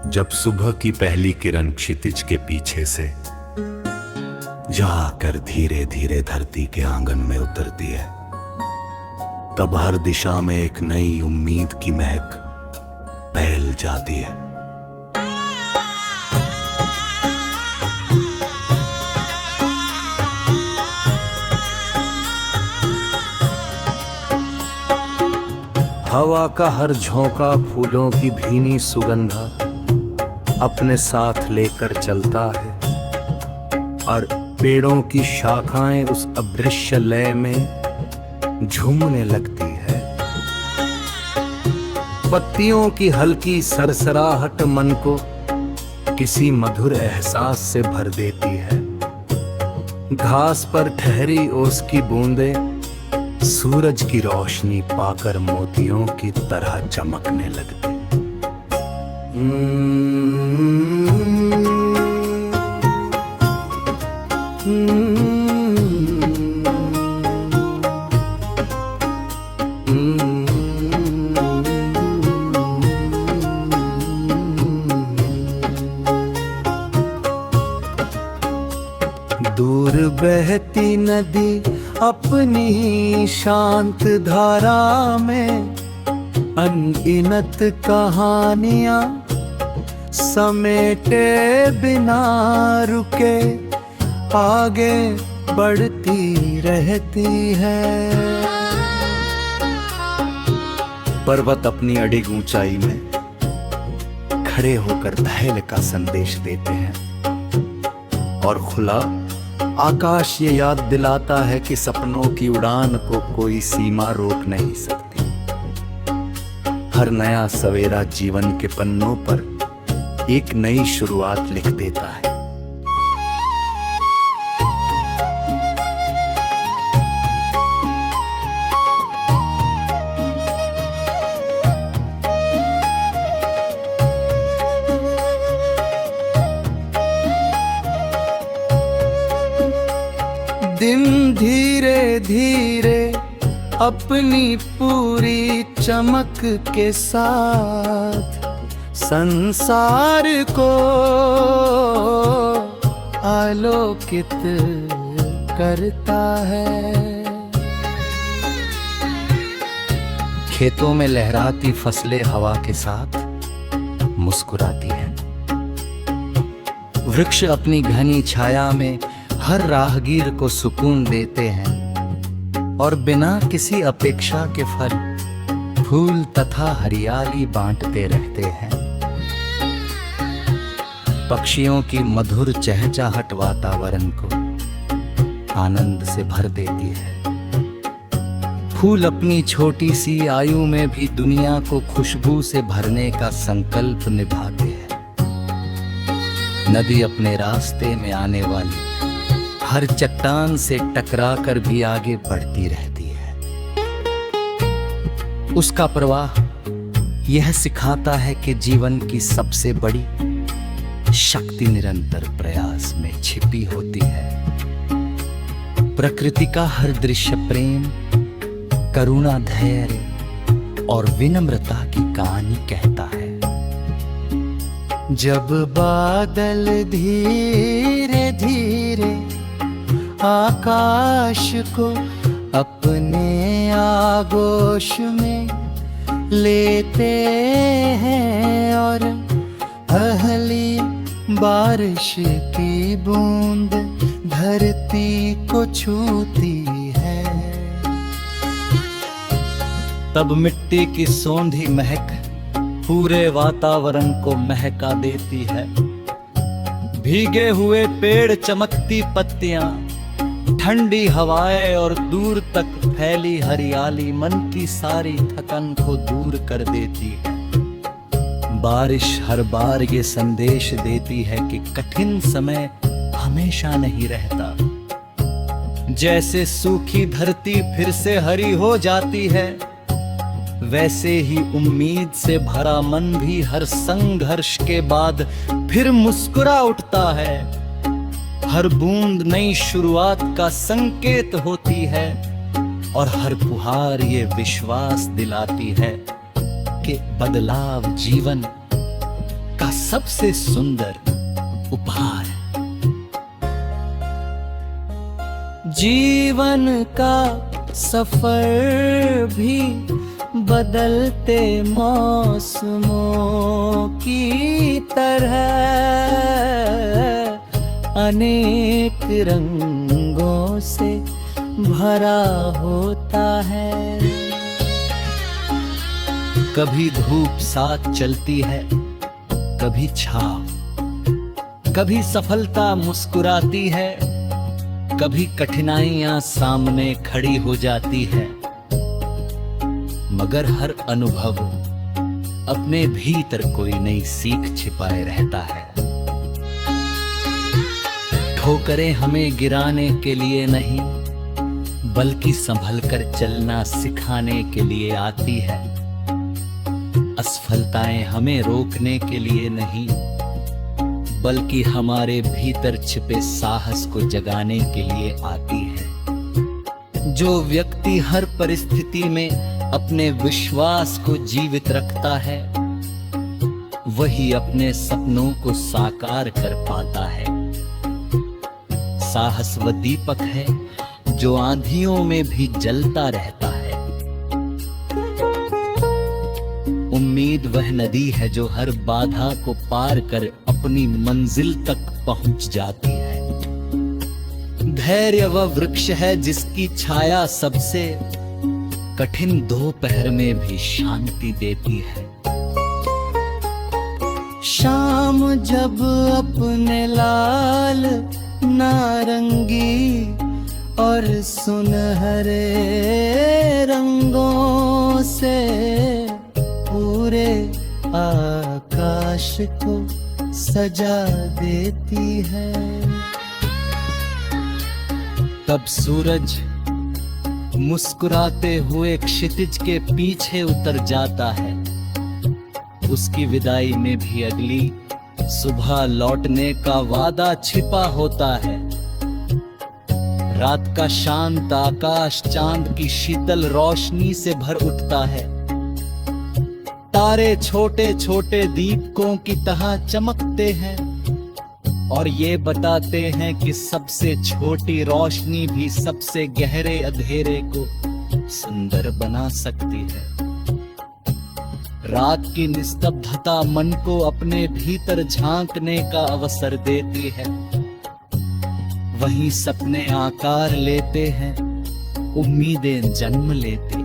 जब सुबह की पहली किरण क्षितिज के पीछे से जाकर धीरे धीरे धरती के आंगन में उतरती है, तब हर दिशा में एक नई उम्मीद की महक फैल जाती है। हवा का हर झोंका फूलों की भीनी सुगंधा अपने साथ लेकर चलता है, और पेड़ों की शाखाएं उस अदृश्य लय में झूमने लगती है। पत्तियों की हल्की सरसराहट मन को किसी मधुर एहसास से भर देती है। घास पर ठहरी ओस की बूंदें सूरज की रोशनी पाकर मोतियों की तरह चमकने लगती। दूर बहती नदी अपनी शांत धारा में अनगिनत कहानियां समेटे बिना रुके आगे बढ़ती रहती है। पर्वत अपनी अडिग ऊंचाई में खड़े होकर धैर्य का संदेश देते हैं, और खुला आकाश ये याद दिलाता है कि सपनों की उड़ान को कोई सीमा रोक नहीं सकती। हर नया सवेरा जीवन के पन्नों पर एक नई शुरुआत लिख देता है। दिन धीरे धीरे अपनी पूरी चमक के साथ संसार को आलोकित करता है। खेतों में लहराती फसलें हवा के साथ मुस्कुराती हैं। वृक्ष अपनी घनी छाया में हर राहगीर को सुकून देते हैं, और बिना किसी अपेक्षा के फल, फूल तथा हरियाली बांटते रहते हैं। पक्षियों की मधुर चहचहाट वातावरण को आनंद से भर देती है। फूल अपनी छोटी सी आयु में भी दुनिया को खुशबू से भरने का संकल्प निभाते हैं। नदी अपने रास्ते में आने वाली हर चट्टान से टकराकर भी आगे बढ़ती रहती है। उसका प्रवाह यह सिखाता है कि जीवन की सबसे बड़ी शक्ति निरंतर प्रयास में छिपी होती है। प्रकृति का हर दृश्य प्रेम, करुणा, धैर्य और विनम्रता की कहानी कहता है। जब बादल धीरे धीरे आकाश को अपने आगोश में लेते हैं, और पहली बारिश की बूंद धरती को छूती है, तब मिट्टी की सौंधी महक पूरे वातावरण को महका देती है। भीगे हुए पेड़, चमकती पत्तियां, ठंडी हवाएं और दूर तक फैली हरियाली मन की सारी थकन को दूर कर देती है। बारिश हर बार ये संदेश देती है कि कठिन समय हमेशा नहीं रहता। जैसे सूखी धरती फिर से हरी हो जाती है, वैसे ही उम्मीद से भरा मन भी हर संघर्ष के बाद फिर मुस्कुरा उठता है। हर बूंद नई शुरुआत का संकेत होती है, और हर फुहार ये विश्वास दिलाती है के बदलाव जीवन का सबसे सुंदर उपहार है। जीवन का सफर भी बदलते मौसमों की तरह अनेक रंगों से भरा होता है। कभी धूप साथ चलती है, कभी छाव, कभी सफलता मुस्कुराती है, कभी कठिनाइयां सामने खड़ी हो जाती है, मगर हर अनुभव अपने भीतर कोई नई सीख छिपाए रहता है। ठोकरें हमें गिराने के लिए नहीं, बल्कि संभल कर चलना सिखाने के लिए आती है। असफलताएं हमें रोकने के लिए नहीं, बल्कि हमारे भीतर छिपे साहस को जगाने के लिए आती है। जो व्यक्ति हर परिस्थिति में अपने विश्वास को जीवित रखता है, वही अपने सपनों को साकार कर पाता है। साहस वह दीपक है जो आंधियों में भी जलता रहता है। उम्मीद वह नदी है जो हर बाधा को पार कर अपनी मंजिल तक पहुंच जाती है। धैर्य वह वृक्ष है जिसकी छाया सबसे कठिन दोपहर में भी शांति देती है। शाम जब अपने लाल नारंगी और सुनहरे रंगों से पूरे आकाश को सजा देती है, तब सूरज मुस्कुराते हुए क्षितिज के पीछे उतर जाता है। उसकी विदाई में भी अगली सुबह लौटने का वादा छिपा होता है। रात का शांत आकाश चांद की शीतल रोशनी से भर उठता है। तारे छोटे छोटे दीपकों की तरह चमकते हैं और ये बताते हैं कि सबसे छोटी रोशनी भी सबसे गहरे अंधेरे को सुंदर बना सकती है। रात की निस्तब्धता मन को अपने भीतर झांकने का अवसर देती है। वहीं सपने आकार लेते हैं, उम्मीदें जन्म लेती हैं।